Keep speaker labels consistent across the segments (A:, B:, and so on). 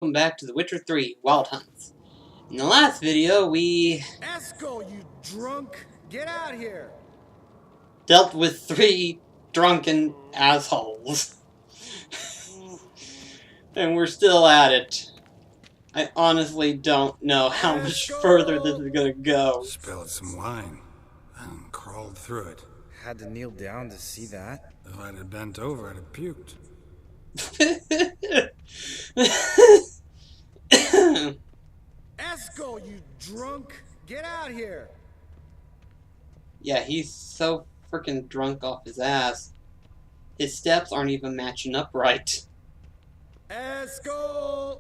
A: Welcome back to The Witcher 3 Wild Hunts. In the last video, we
B: Esco, you drunk! Get out here!
A: dealt with 3 drunken assholes. And we're still at it. I honestly don't know how much further this is gonna go.
C: Spilled some wine and crawled through it.
B: Had to kneel down to see that.
C: If I'd have bent over, I'd have puked.
B: Esco, you drunk! Get out here!
A: Yeah, he's so freaking drunk off his ass. His steps aren't even matching up right.
B: Esco!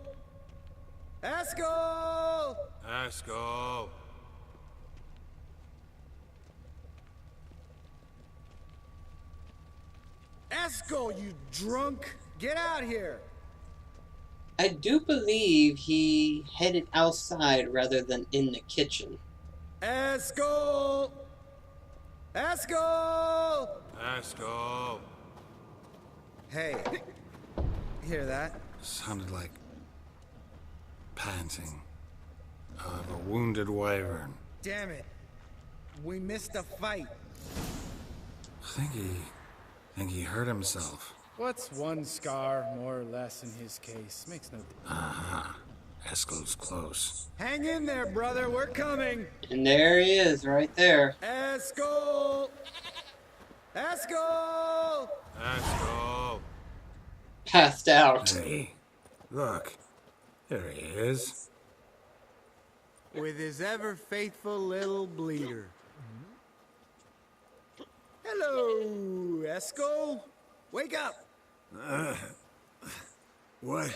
B: Esco!
C: Esco!
B: Esco, you drunk! Get out here!
A: I do believe he headed outside rather than in the kitchen.
B: Esco! Esco!
C: Esco!
B: Hey, hear that?
C: Sounded like panting of a wounded wyvern.
B: Damn it. We missed a fight.
C: I think he hurt himself.
D: What's one scar, more or less, in his case? Makes no difference.
C: Aha. Esco's close.
B: Hang in there, brother. We're coming.
A: And there he is, right there.
B: Esco! Esco!
C: Esco!
A: Passed out.
C: Hey, look. There he is.
B: With his ever faithful little bleeder. Hello, Esco. Wake up.
C: What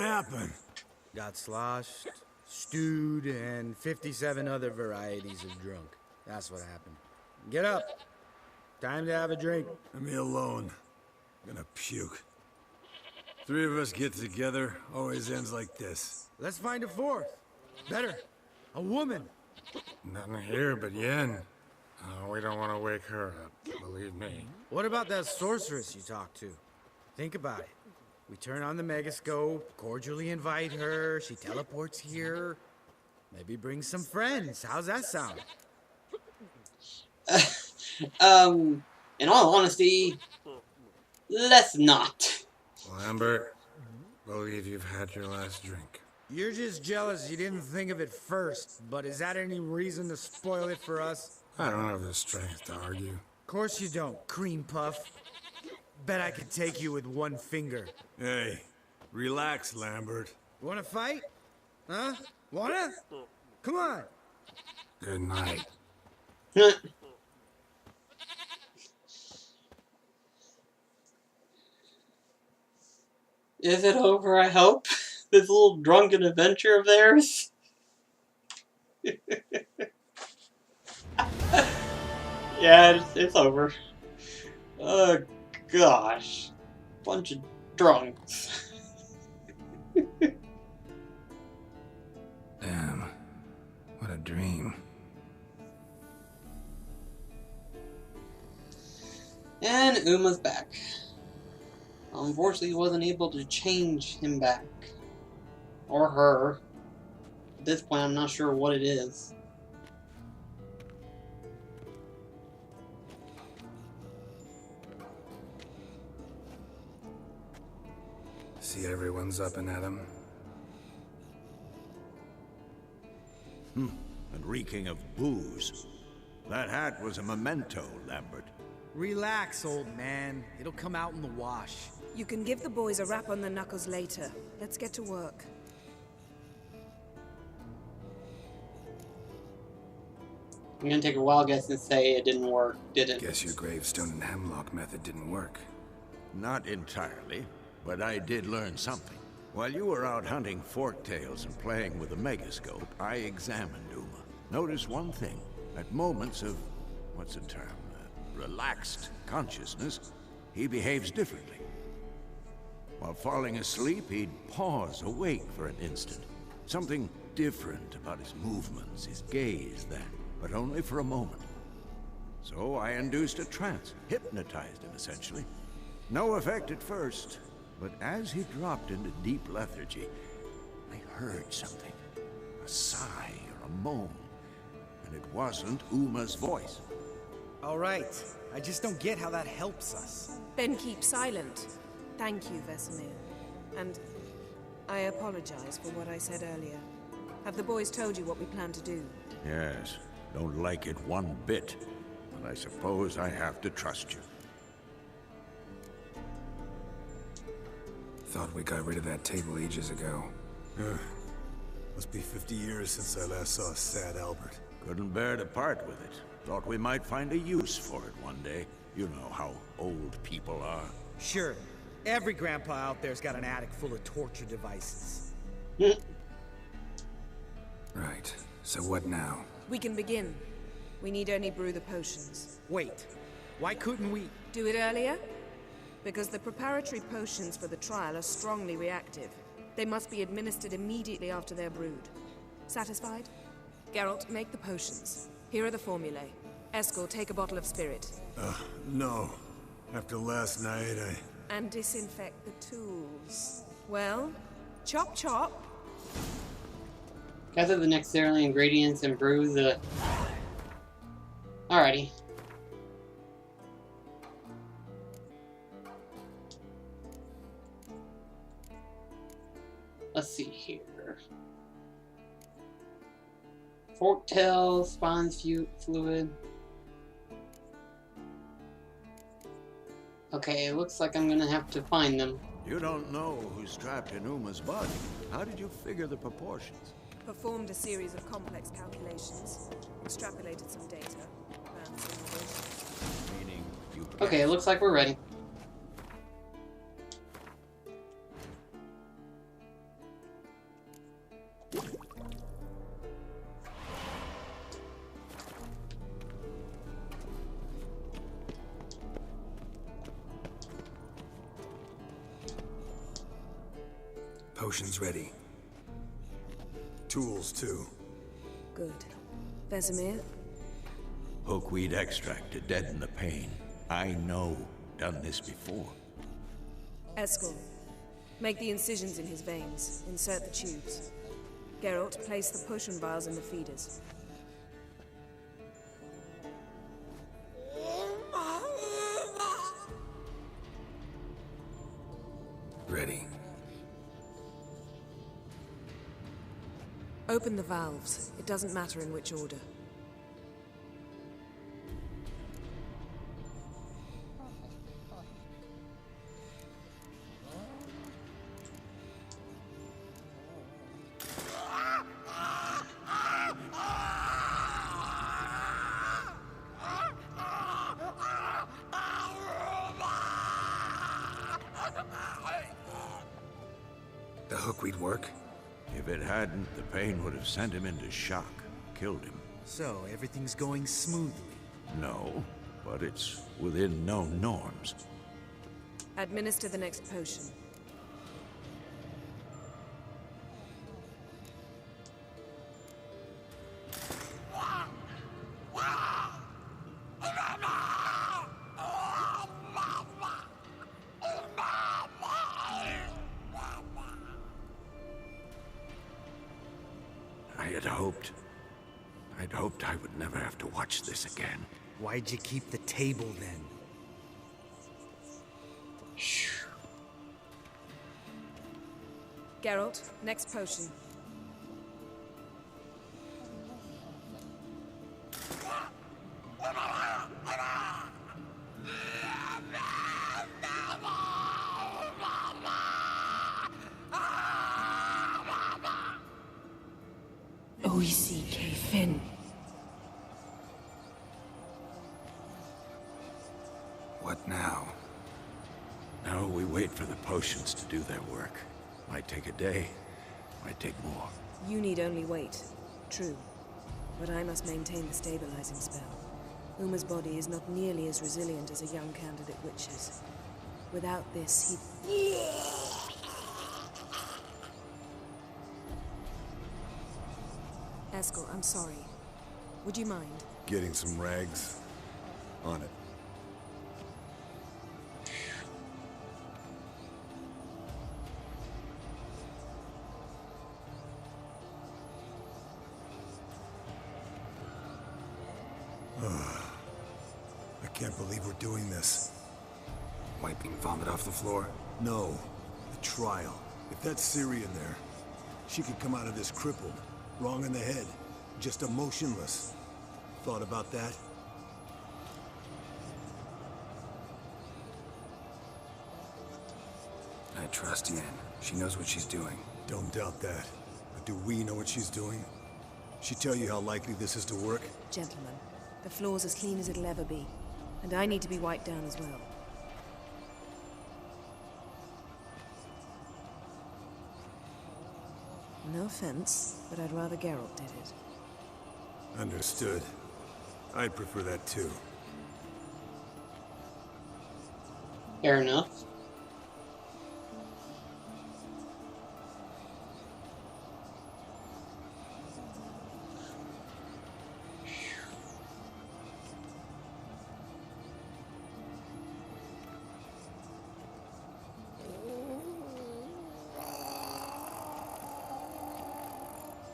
C: happened?
B: Got sloshed, stewed, and 57 other varieties of drunk. That's what happened. Get up. Time to have a drink.
E: Leave me alone. I'm gonna puke. 3 of us get together, always ends like this.
B: Let's find a fourth. Better, a woman.
C: Nothing here but Yen. We don't want to wake her up, believe me.
B: What about that sorceress you talked to? Think about it. We turn on the megascope, cordially invite her, she teleports here. Maybe bring some friends. How's that sound?
A: In all honesty, let's not.
C: Lambert, believe you've had your last drink.
B: You're just jealous you didn't think of it first, but is that any reason to spoil it for us?
C: I don't have the strength to argue.
B: Of course you don't, cream puff. Bet I could take you with one finger.
E: Hey, relax, Lambert.
B: Wanna fight? Huh? Wanna? Come on.
C: Good night.
A: Is it over, I hope? This little drunken adventure of theirs? Yeah, it's over. Oh, gosh. Bunch of drunks.
C: Damn. What a dream.
A: And Uma's back. Unfortunately, he wasn't able to change him back. Or her. At this point, I'm not sure what it is.
C: See everyone's up and at 'em.
F: And reeking of booze. That hat was a memento, Lambert.
B: Relax, old man. It'll come out in the wash.
G: You can give the boys a rap on the knuckles later. Let's get to work.
A: I'm gonna take a wild guess and say it didn't work, did it?
C: Guess your gravestone and hemlock method didn't work.
F: Not entirely, but I did learn something. While you were out hunting forktails and playing with the megascope, I examined Uma. Noticed one thing. At moments of, what's the term, relaxed consciousness, he behaves differently. While falling asleep, he'd pause awake for an instant. Something different about his movements, his gaze then, but only for a moment. So I induced a trance, hypnotized him essentially. No effect at first, But as he dropped into deep lethargy, I heard something. A sigh or a moan. And it wasn't Uma's voice.
B: All right. I just don't get how that helps us.
G: Then keep silent. Thank you, Vesemir. And I apologize for what I said earlier. Have the boys told you what we plan to do?
F: Yes, don't like it one bit. But I suppose I have to trust you.
H: Thought we got rid of that table ages ago.
E: Must be 50 years since I last saw sad Albert.
F: Couldn't bear to part with it. Thought we might find a use for it one day. You know how old people are.
B: Sure. Every grandpa out there's got an attic full of torture devices.
H: Right. So what now?
G: We can begin. We need only brew the potions.
B: Wait. Why couldn't we...
G: Do it earlier? Because the preparatory potions for the trial are strongly reactive. They must be administered immediately after they're brewed. Satisfied? Geralt, make the potions. Here are the formulae. Eskel, take a bottle of spirit.
E: No. After last night,
G: And disinfect the tools. Well, chop chop.
A: Gather the necessary ingredients and brew the... Alrighty. Let's see here. Forktail, spines fluid. Okay, it looks like I'm gonna have to find them.
F: You don't know who's trapped in Uma's body. How did you figure the proportions?
G: Performed a series of complex calculations. Extrapolated some data. Ran simulations.
F: Meaning you...
A: Okay, it looks like we're ready.
H: Potions ready.
E: tools too.
G: Good. Vesemir?
F: Hookweed extract to deaden the pain. I know. Done this before.
G: Eskel, make the incisions in his veins. Insert the tubes. Geralt, place the potion vials in the feeders.
H: Ready.
G: Open the valves. It doesn't matter in which order.
H: The hookweed work?
F: If it hadn't, the pain would have sent him into shock, killed him.
B: So, everything's going smoothly.
F: No, but it's within known norms.
G: Administer the next potion.
F: I'd hoped I would never have to watch this again.
B: Why'd you keep the table then?
G: Geralt, next potion. O-E-C-K Finn.
H: What now?
F: Now we wait for the potions to do their work. Might take a day, might take more.
G: You need only wait. True. But I must maintain the stabilizing spell. Uma's body is not nearly as resilient as a young candidate witch's. Without this, he... Eskel, I'm sorry. Would you mind?
E: Getting some rags. On it. doing this?
H: Wiping vomit off the floor?
E: No. The trial. If that's Siri in there, she could come out of this crippled, wrong in the head, just emotionless. Thought about that?
H: I trust Yen. She knows what she's doing.
E: Don't doubt that. But do we know what she's doing? She tell you how likely this is to work?
G: Gentlemen, the floor's as clean as it'll ever be. And I need to be wiped down as well. No offense, but I'd rather Geralt did it.
E: Understood. I'd prefer that too.
A: Fair enough.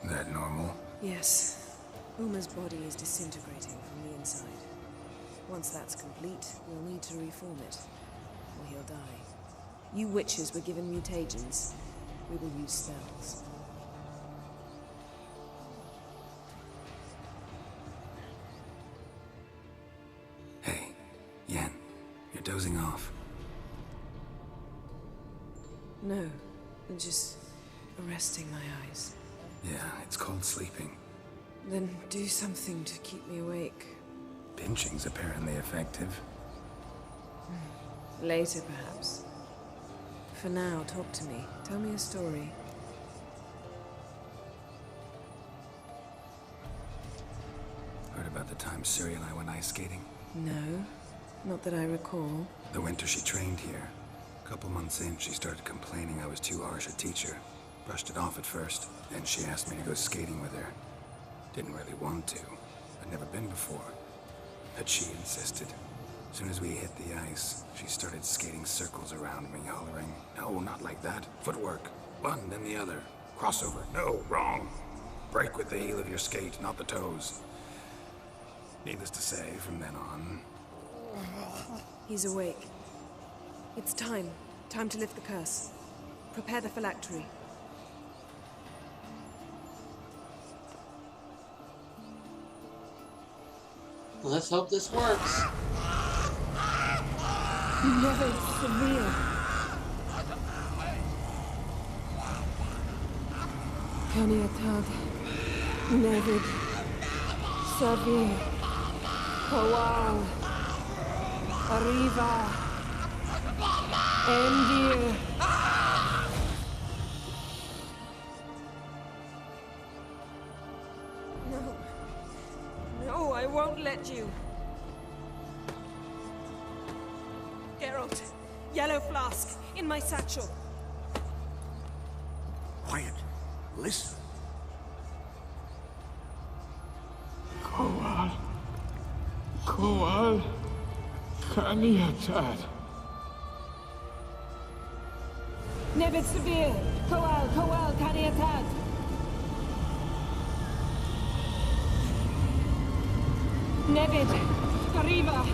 H: That normal?
G: Yes. Uma's body is disintegrating from the inside. Once that's complete, we'll need to reform it, or he'll die. You witches were given mutagens. We will use spells.
H: Hey, Yen, you're dozing off.
G: No, I'm just resting my eyes.
H: Yeah, it's called sleeping.
G: Then do something to keep me awake.
H: Pinching's apparently effective.
G: Later, perhaps. For now, talk to me. Tell me a story.
H: Heard about the time Ciri and I went ice skating?
G: No, not that I recall.
H: The winter she trained here. A couple months in, she started complaining I was too harsh a teacher. Brushed it off at first. Then she asked me to go skating with her. Didn't really want to. I'd never been before. But she insisted. As soon as we hit the ice, she started skating circles around me, hollering, "No, not like that. Footwork. One, then the other. Crossover. No, wrong. Break with the heel of your skate, not the toes." Needless to say, from then on...
G: He's awake. It's time. Time to lift the curse. Prepare the phylactery.
A: Let's hope this works.
G: Never severe. Caniatad. Nevid. Savir. Kowal. Arriva. Endir. No. No, I won't let you. Geralt, yellow flask, in my satchel.
F: Quiet. Listen.
I: Kowal. Kowal. Kaniatad.
G: Nevid Severe. Kowal, Kowal, Kaniatad. Nevid. Arriva.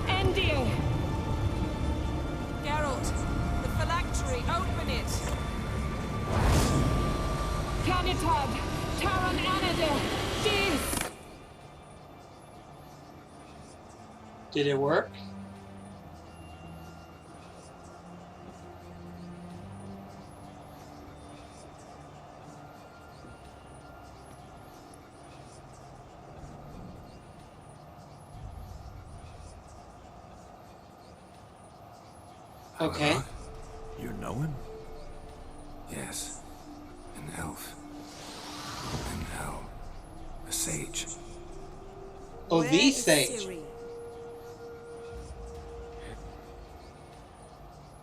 G: Endir. Geralt, the phylactery, open it. Canitad, Taran Anada, Dis.
A: Did it work? Okay.
F: You know him?
H: Yes. An elf. An elf. A sage.
A: Oh,
G: Where
A: the
G: is
A: sage.
G: Ciri?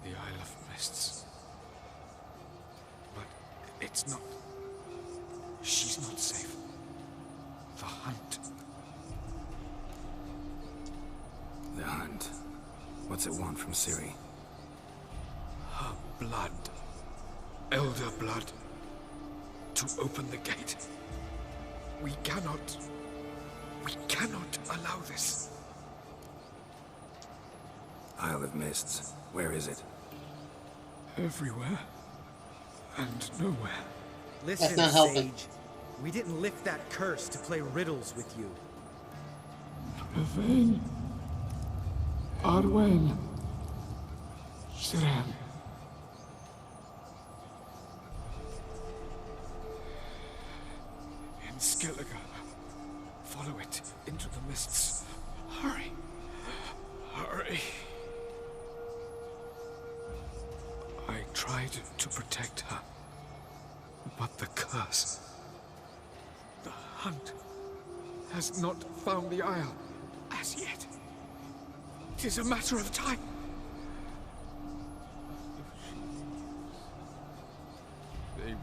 C: The Isle of Mists. But it's not... She's not safe. The hunt.
H: The hunt. What's it want from Ciri?
C: Her blood. Elder blood. To open the gate. We cannot allow this.
H: Isle of Mists. Where is it?
I: Everywhere. And nowhere.
B: Listen,
A: not helping.
B: Sage. We didn't lift that curse to play riddles with you.
I: Yvain. Arwen. Siren. In Skellige. Follow it into the mists. Hurry. Hurry. I tried to protect her. But the curse. The hunt has not found the Isle as yet. It is a matter of time. They will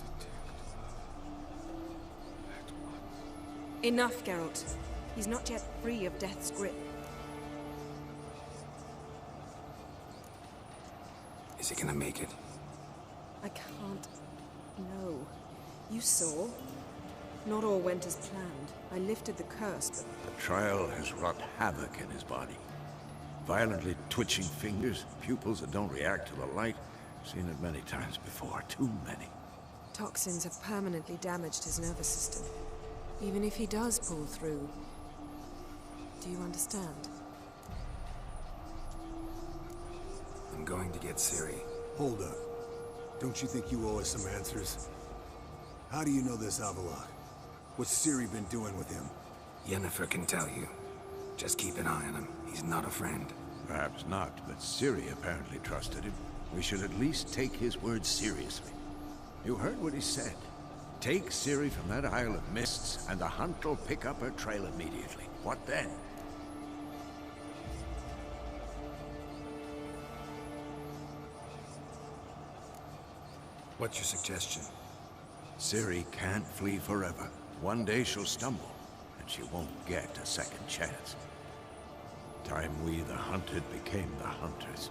I: detect her at once.
G: Enough, Geralt. He's not yet free of death's grip.
H: Is he gonna make it?
G: I can't. No. You saw. Not all went as planned. I lifted the curse, but
F: The trial has wrought havoc in his body. Violently twitching fingers, pupils that don't react to the light. Seen it many times before, too many.
G: toxins have permanently damaged his nervous system. Even if he does pull through, do you understand?
H: I'm going to get Ciri.
E: Hold up. Don't you think you owe us some answers? How do you know this Avalok? What's Ciri been doing with him?
H: Yennefer can tell you. Just keep an eye on him. He's not a friend.
F: Perhaps not, but Ciri apparently trusted him. We should at least take his words seriously. You heard what he said. Take Ciri from that Isle of Mists, and the hunt will pick up her trail immediately. What then?
H: What's your suggestion?
F: Ciri can't flee forever. One day she'll stumble, and she won't get a second chance. Time we, the hunted, became the hunters.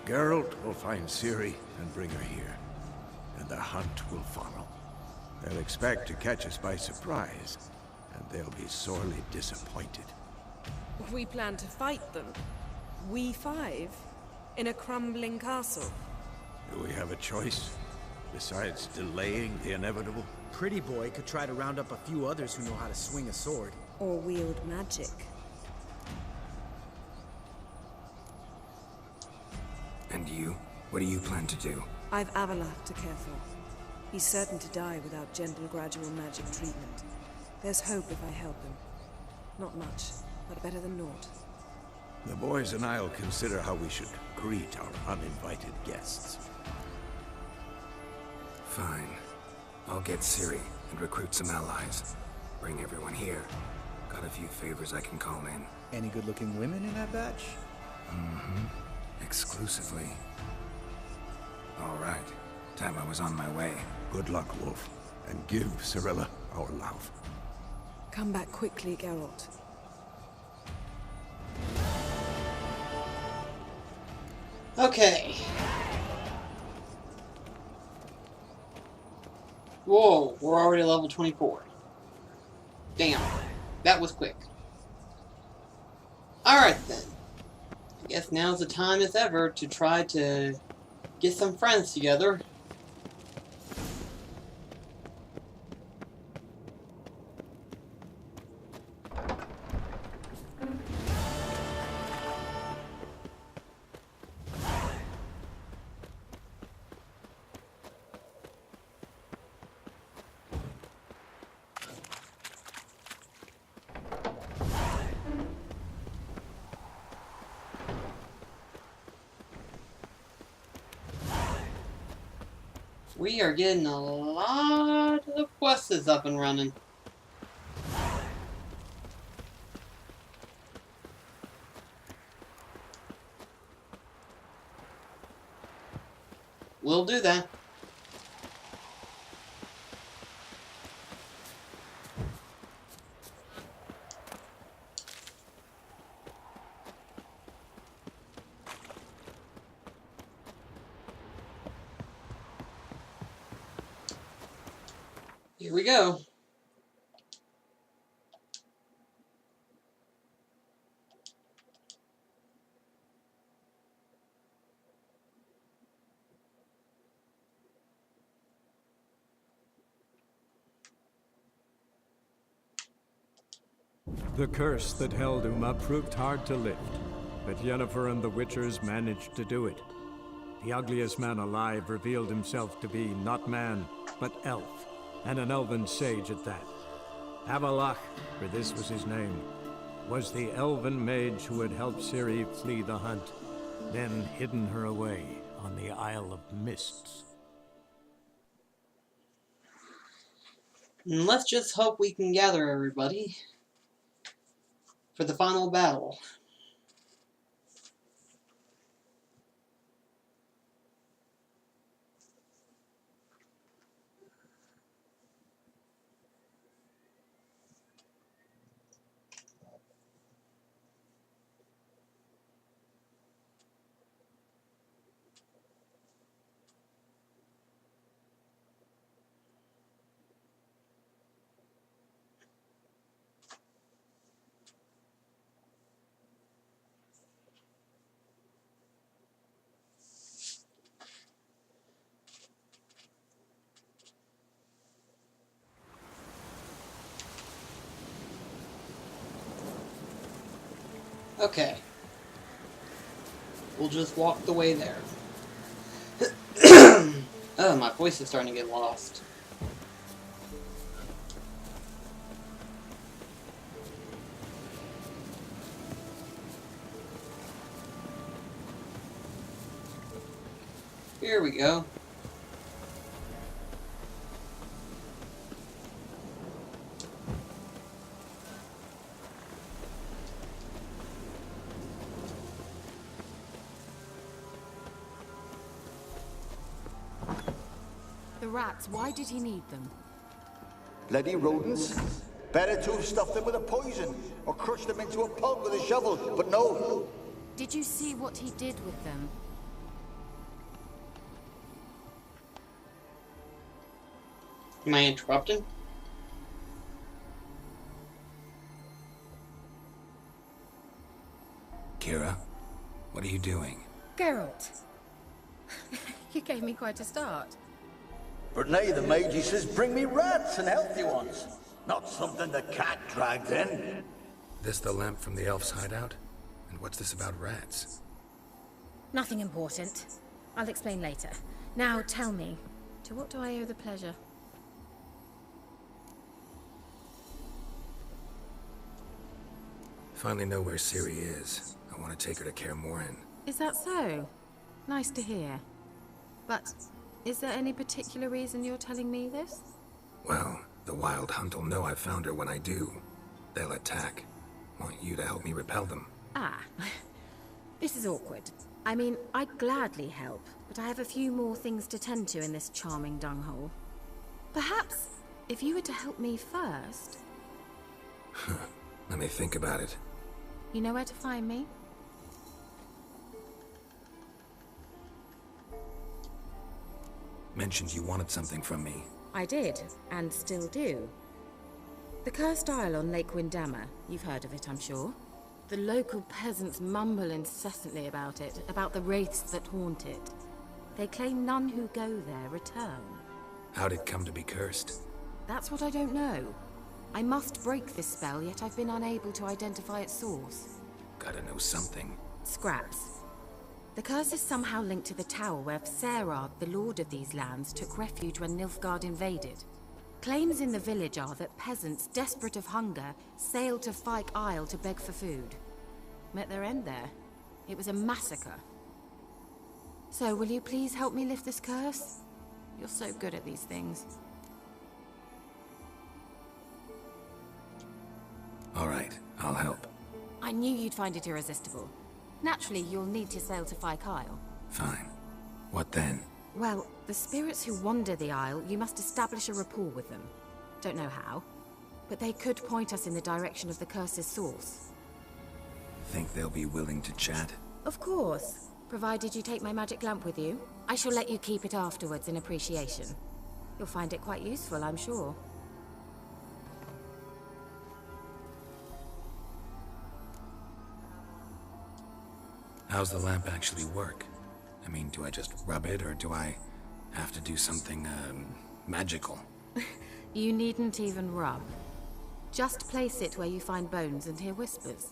F: Geralt will find Ciri and bring her here, and the hunt will follow. They'll expect to catch us by surprise, and they'll be sorely disappointed.
G: We plan to fight them. We five? In a crumbling castle?
F: Do we have a choice? Besides delaying the inevitable?
B: Pretty Boy could try to round up a few others who know how to swing a sword.
G: Or wield magic?
H: And you? What do you plan to do?
G: I've Avalok to care for. He's certain to die without gentle, gradual magic treatment. There's hope if I help him. Not much, but better than naught.
F: The boys and I'll consider how we should greet our uninvited guests.
H: Fine. I'll get Ciri and recruit some allies. Bring everyone here. Got a few favors I can call in.
B: Any good-looking women in that batch?
H: Mm-hmm. Exclusively. All right. Time I was on my way.
F: Good luck, Wolf. And give Cirilla our love.
G: Come back quickly, Geralt.
A: Okay. Whoa, we're already level 24. Damn, that was quick. Alright then. I guess now's the time as ever to try to get some friends together. We are getting a lot of quests up and running. We'll do that. Here we go.
J: The curse that held Uma proved hard to lift, but Yennefer and the Witchers managed to do it. The ugliest man alive revealed himself to be not man, but elf, and an elven sage at that. Avalach, for this was his name, was the elven mage who had helped Ciri flee the hunt, then hidden her away on the Isle of Mists.
A: And let's just hope we can gather everybody for the final battle. Okay. We'll just walk the way there. Oh, my voice is starting to get lost. Here we go.
G: The rats, why did he need them?
K: Bloody rodents. Better to have stuffed them with a poison, or crushed them into a pulp with a shovel, but no.
G: Did you see what he did with them?
A: Am I interrupting?
H: Kira, what are you doing?
L: Geralt. You gave me quite a start.
K: But now the mage, he says, bring me rats and healthy ones. Not something the cat dragged in.
H: This the lamp from the elf's hideout? And what's this about rats?
L: Nothing important. I'll explain later. Now tell me, to what do I owe the pleasure?
H: Finally know where Ciri is. I want to take her to Kaer Morhen.
L: Is that so? Nice to hear. But is there any particular reason you're telling me this?
H: Well, the Wild Hunt will know I found her when I do. They'll attack. Want you to help me repel them.
L: Ah, this is awkward. I mean, I'd gladly help, but I have a few more things to tend to in this charming dunghole. Perhaps, if you were to help me first...
H: Let me think about it.
L: You know where to find me?
H: Mentioned you wanted something from me.
L: I did, and still do. The cursed isle on Lake Windammer. You've heard of it, I'm sure. The local peasants mumble incessantly about it, about the wraiths that haunt it. They claim none who go there return.
H: How'd it come to be cursed?
L: That's what I don't know. I must break this spell, yet I've been unable to identify its source.
H: Gotta know something.
L: Scraps. The curse is somehow linked to the tower where Serad, the lord of these lands, took refuge when Nilfgaard invaded. Claims in the village are that peasants, desperate of hunger, sailed to Fyke Isle to beg for food. Met their end there. It was a massacre. So, will you please help me lift this curse? You're so good at these things.
H: All right, I'll help.
L: I knew you'd find it irresistible. Naturally, you'll need to sail to Fyke Isle.
H: Fine. What then?
L: Well, the spirits who wander the Isle, you must establish a rapport with them. Don't know how, but they could point us in the direction of the curse's source.
H: Think they'll be willing to chat?
L: Of course, provided you take my magic lamp with you. I shall let you keep it afterwards in appreciation. You'll find it quite useful, I'm sure.
H: How's the lamp actually work? I mean, do I just rub it, or do I have to do something, magical?
L: You needn't even rub. Just place it where you find bones and hear whispers.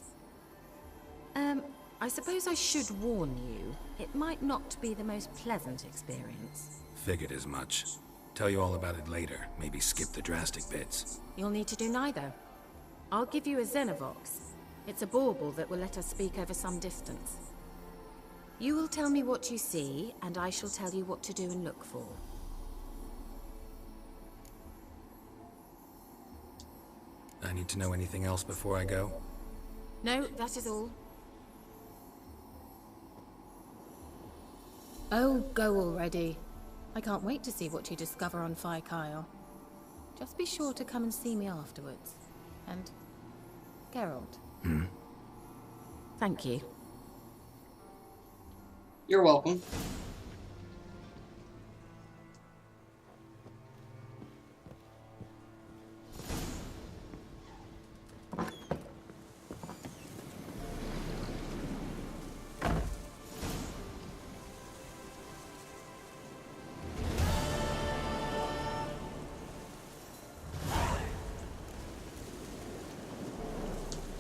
L: I suppose I should warn you, it might not be the most pleasant experience.
H: Figured as much. Tell you all about it later. Maybe skip the drastic bits.
L: You'll need to do neither. I'll give you a Xenovox. It's a bauble that will let us speak over some distance. You will tell me what you see, and I shall tell you what to do and look for.
H: I need to know anything else before I go?
L: No, that is all.
M: Oh, go already. I can't wait to see what you discover on Kyle. Just be sure to come and see me afterwards. And Geralt.
L: Thank you.
A: You're welcome.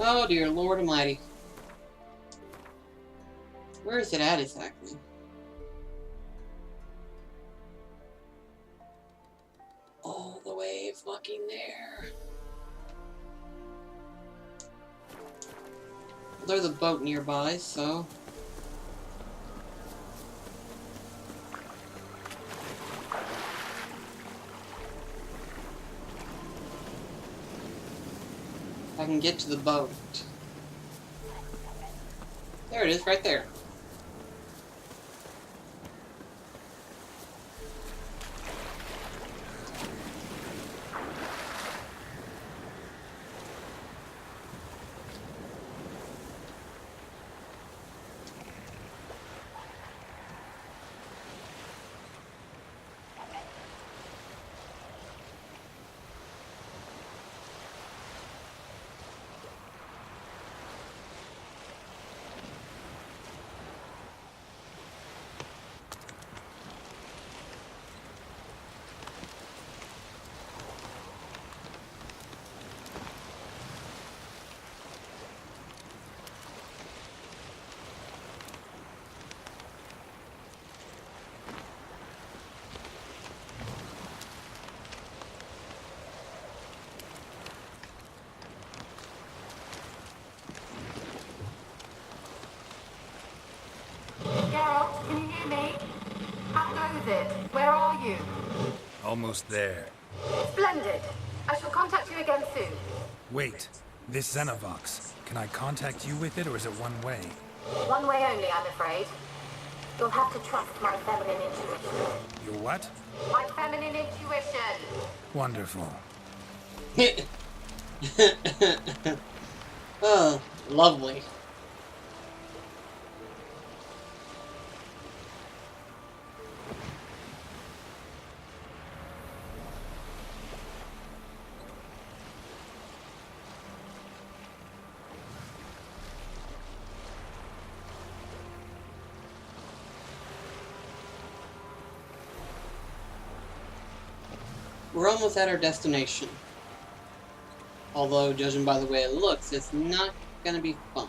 A: Oh dear Lord Almighty. Where is it at exactly? All the way fucking there. Well, there's a boat nearby, so... I can get to the boat. There it is, right there.
L: Geralt, can you hear me? How goes it? Where are you?
H: Almost there.
L: Splendid. I shall contact you again soon.
H: Wait. This Xenovox. Can I contact you with it, or is it one way?
L: One way only, I'm afraid. You'll have to trust my feminine intuition.
H: Your what?
L: My feminine intuition.
H: Wonderful.
A: Oh, lovely. We're almost at our destination. Although, judging by the way it looks, it's not gonna be fun.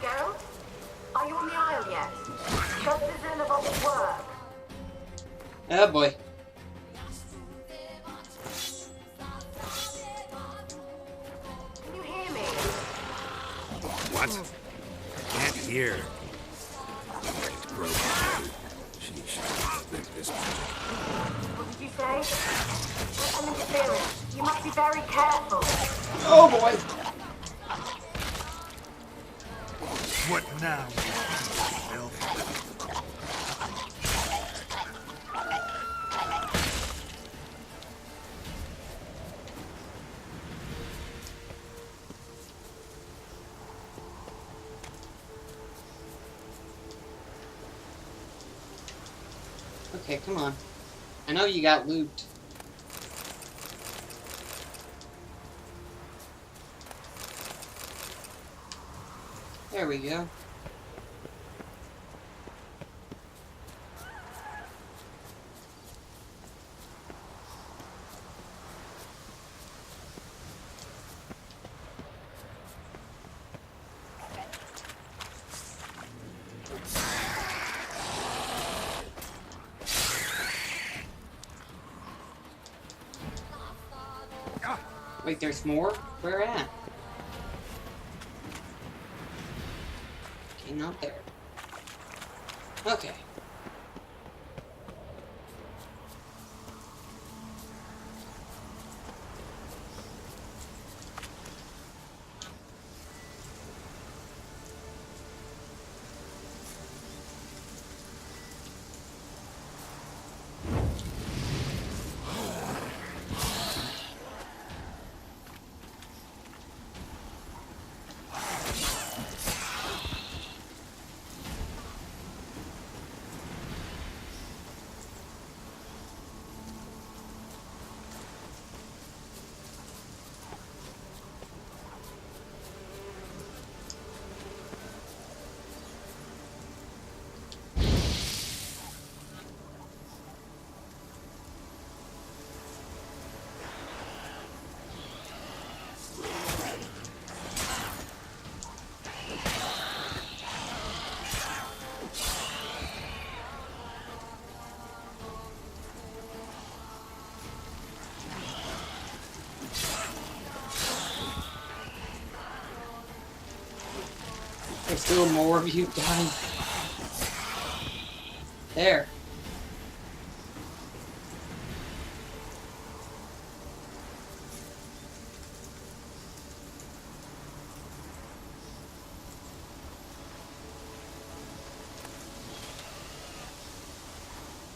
L: Geralt? Are you on the Isle yet? Does the Xenovox work?
A: Oh boy.
L: Can you hear me?
H: What? I can't hear. It's broken. Sheesh. This
L: What did you say? There's some interference. You must be very careful.
A: Oh boy.
H: What now?
A: Okay, come on. I know you got loot. There we go. Wait, there's more? Where at? Okay, not there. Okay. There's still more of you dying. There.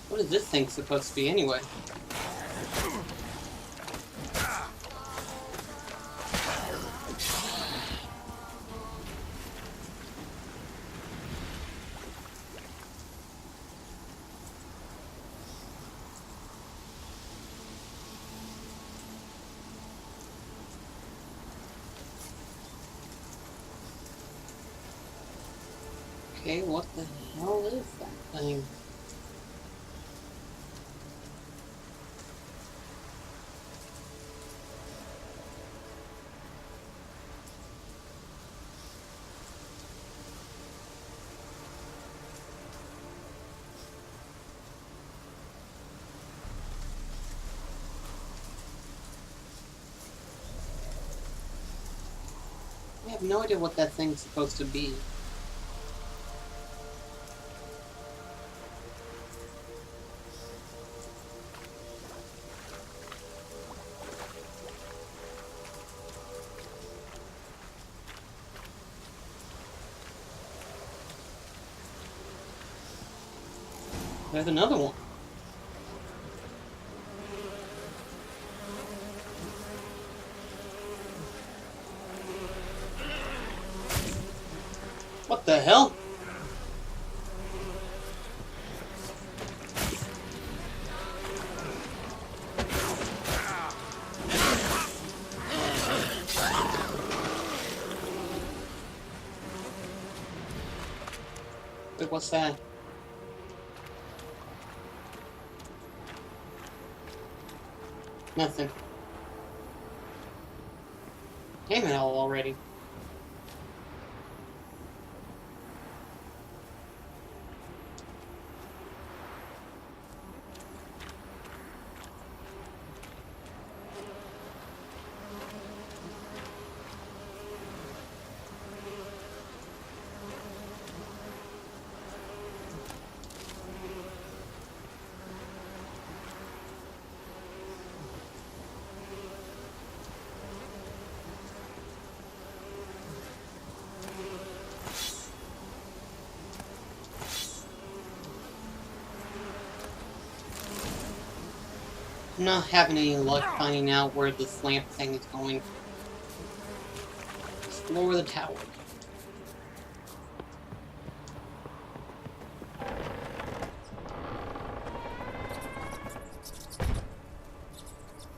A: What is this thing supposed to be anyway? Okay, what the hell is that thing? I have no idea what that thing's supposed to be. There's another one. What the hell? Wait, what's that? Nothing. Damn it all already. I'm not having any luck finding out where this lamp thing is going. Explore the tower.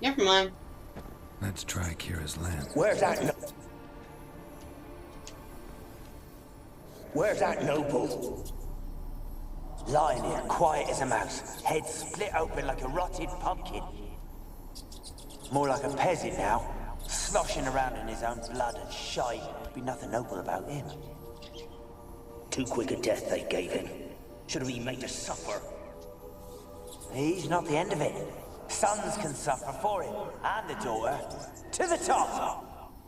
A: Never mind.
H: Let's try Kira's lamp.
K: Where's that noble? Lying here, quiet as a mouse, head split open like a rotted pumpkin. More like a peasant now, sloshing around in his own blood and shite. Be nothing noble about him. Too quick a death they gave him. Should have been made to suffer. He's not the end of it. sons can suffer for it, and the daughter. To the top!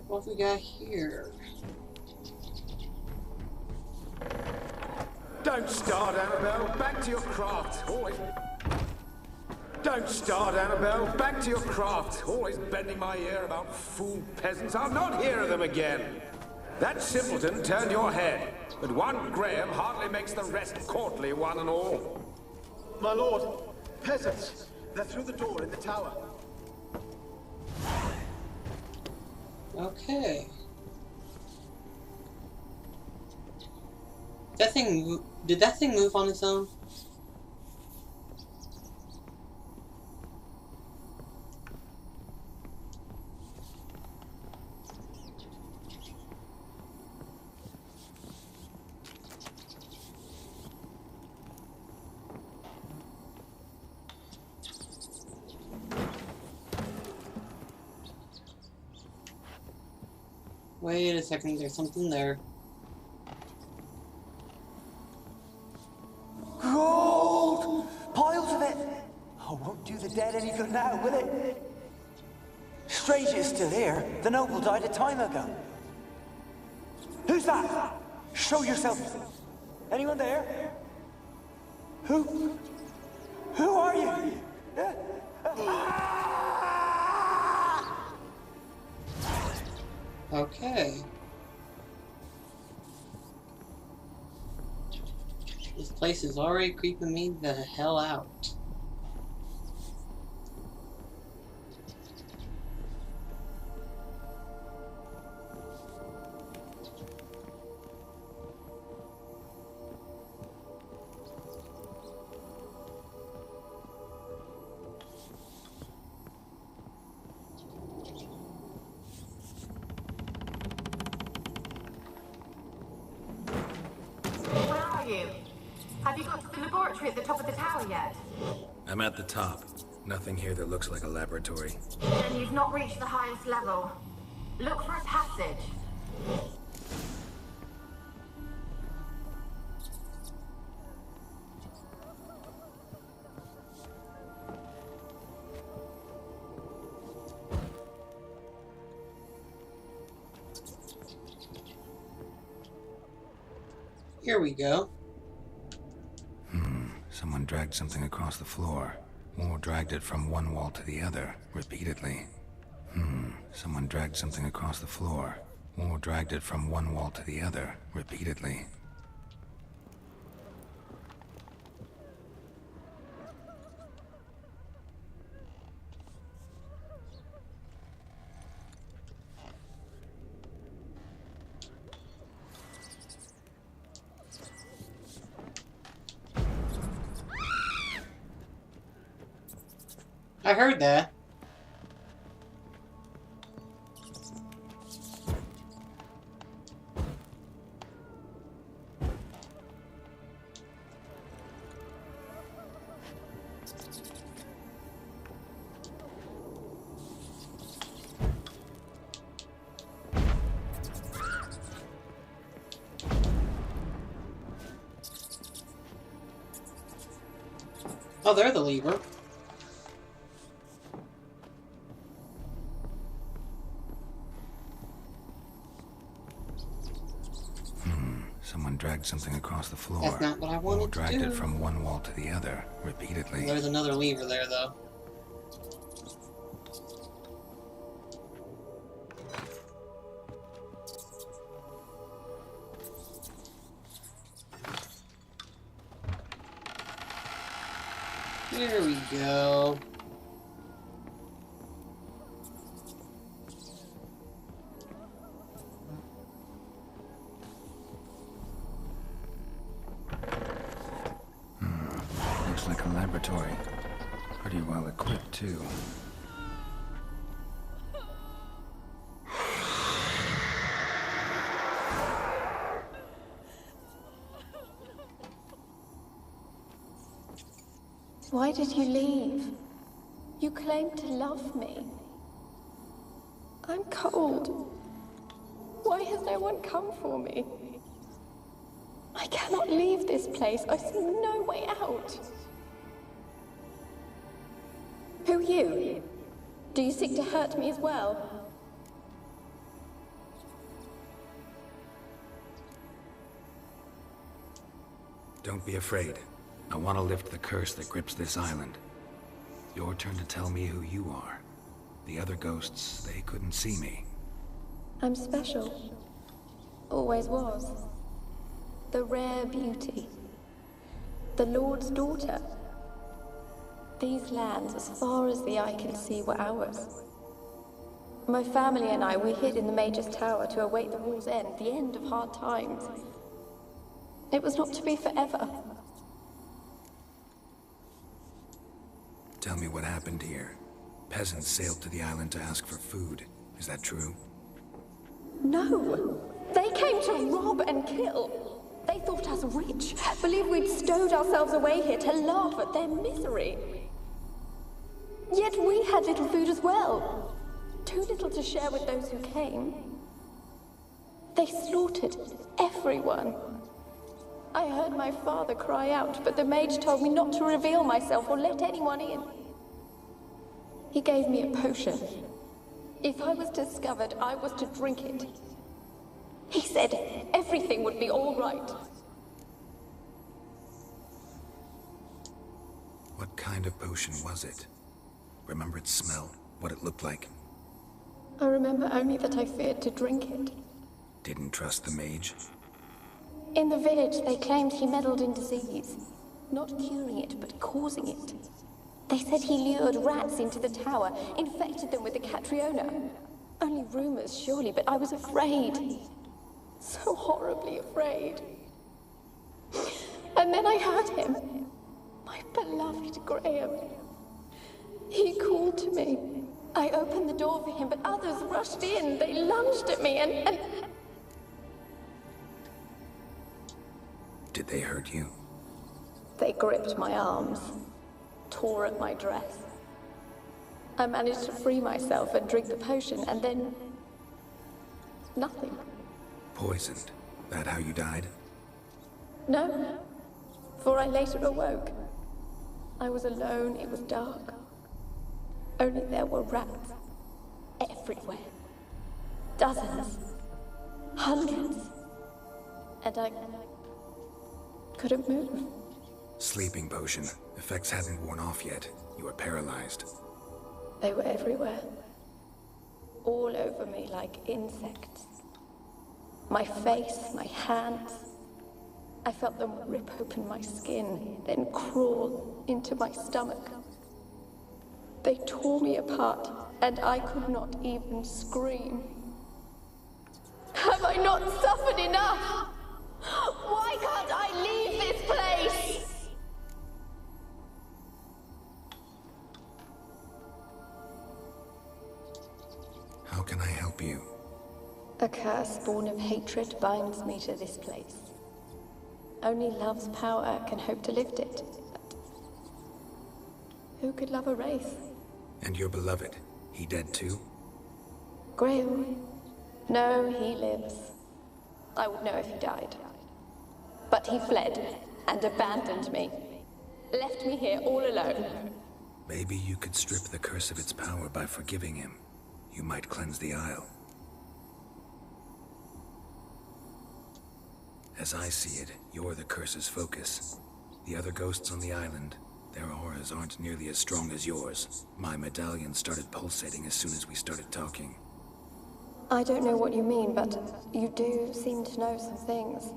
A: What have we got here?
N: Don't start, Annabelle. Back to your craft. Always. Don't start, Annabelle. Back to your craft. Always bending my ear about fool peasants. I'll not hear of them again. That simpleton turned your head, but one Graham hardly makes the rest courtly, one and all.
O: My lord, peasants. They're through the door in the tower.
A: Okay. Did that thing move on its own? Wait a second, there's something there.
K: Gold! Piles of it! Oh, won't do the dead any good now, will it? Strange it's still here. The noble died a time ago. Who's that? Show yourself. Anyone there? Who are you?
A: Okay. This place is already creeping me the hell out.
P: Have you got to the laboratory at the top of the tower yet?
H: I'm at the top. Nothing here that looks like a laboratory.
P: Then you've not reached the highest level. Look for a passage.
A: Here we go.
H: Someone dragged something across the floor, or dragged it from one wall to the other, repeatedly. Someone dragged something across the floor, or dragged it from one wall to the other, repeatedly.
A: I heard that. Oh, there's the lever.
H: Someone dragged something across the floor.
A: That's not what I wanted
H: or dragged
A: to do.
H: it from one wall to the other, repeatedly.
A: There's another lever there, though. There we go.
H: Looks like a laboratory. Pretty well equipped, too.
Q: Why did you leave? You claimed to love me. I'm cold. Why has no one come for me? I cannot leave this place. I see no way out. Who are you? Do you seek to hurt me as well?
H: Don't be afraid. I want to lift the curse that grips this island. Your turn to tell me who you are. The other ghosts, they couldn't see me.
Q: I'm special. Always was. The rare beauty. The Lord's daughter. These lands, as far as the eye can see, were ours. My family and I, we hid in the Mage's Tower to await the war's end, the end of hard times. It was not to be forever.
H: Tell me what happened here. Peasants sailed to the island to ask for food. Is that true?
Q: No! They came to rob and kill. They thought us rich, believed we'd stowed ourselves away here to laugh at their misery. Yet we had little food as well. Too little to share with those who came. They slaughtered everyone. I heard my father cry out, but the mage told me not to reveal myself or let anyone in. He gave me a potion. If I was discovered, I was to drink it. He said everything would be all right.
H: What kind of potion was it? Remember its smell? What it looked like?
Q: I remember only that I feared to drink it.
H: Didn't trust the mage?
Q: In the village, they claimed he meddled in disease. Not curing it, but causing it. They said he lured rats into the tower, infected them with the Catriona. Only rumors, surely, but I was afraid. So horribly afraid. And then I heard him. My beloved Graham. He called to me. I opened the door for him, but others rushed in. They lunged at me and...
H: Did they hurt you?
Q: They gripped my arms, tore at my dress. I managed to free myself and drink the potion, and then... nothing.
H: Poisoned? That how you died?
Q: No, for I later awoke. I was alone, it was dark. Only there were rats. Everywhere. Dozens. Hundreds. And I couldn't move.
H: Sleeping potion. Effects hadn't worn off yet. You were paralyzed.
Q: They were everywhere. All over me like insects. My face, my hands. I felt them rip open my skin, then crawl into my stomach. They tore me apart, and I could not even scream. Have I not suffered enough? Why can't I leave this place?
H: How can I help you?
Q: A curse born of hatred binds me to this place. Only love's power can hope to lift it. But who could love a wraith?
H: And your beloved, he dead too?
Q: Graham? No, he lives. I would know if he died. But he fled and abandoned me. Left me here all alone.
H: Maybe you could strip the curse of its power by forgiving him. You might cleanse the Isle. As I see it, you're the curse's focus. The other ghosts on the island, their auras aren't nearly as strong as yours. My medallion started pulsating as soon as we started talking.
Q: I don't know what you mean, but you do seem to know some things.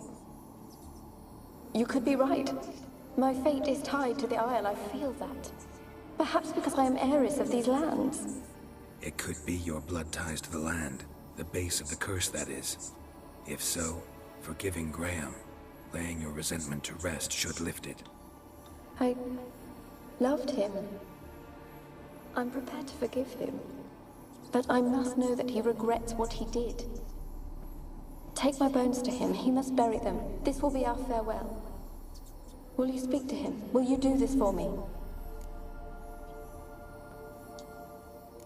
Q: You could be right. My fate is tied to the Isle, I feel that. Perhaps because I am heiress of these lands.
H: It could be your blood ties to the land, the base of the curse, that is. If so, forgiving Graham, laying your resentment to rest should lift it.
Q: I loved him. I'm prepared to forgive him. But I must know that he regrets what he did. Take my bones to him. He must bury them. This will be our farewell. Will you speak to him? Will you do this for me?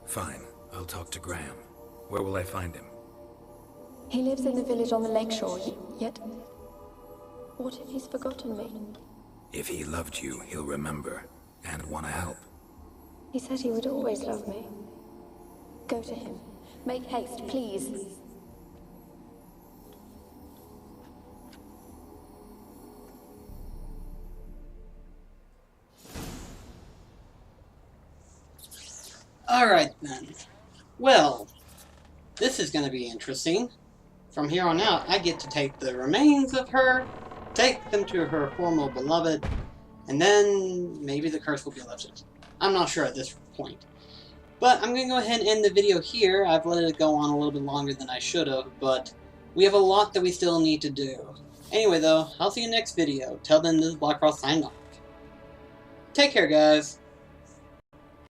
H: Fine. I'll talk to Graham. Where will I find him?
Q: He lives in the village on the lakeshore, yet... What if he's forgotten me?
H: If he loved you, he'll remember, and want to help.
Q: He said he would always love me. Go to him. Make haste, please.
A: Alright then. Well, this is going to be interesting. From here on out, I get to take the remains of her, take them to her former beloved, and then maybe the curse will be lifted. I'm not sure at this point. But I'm going to go ahead and end the video here. I've let it go on a little bit longer than I should have, but we have a lot that we still need to do. Anyway though, I'll see you next video. Till then, this is BlackCross signing off. Take care, guys.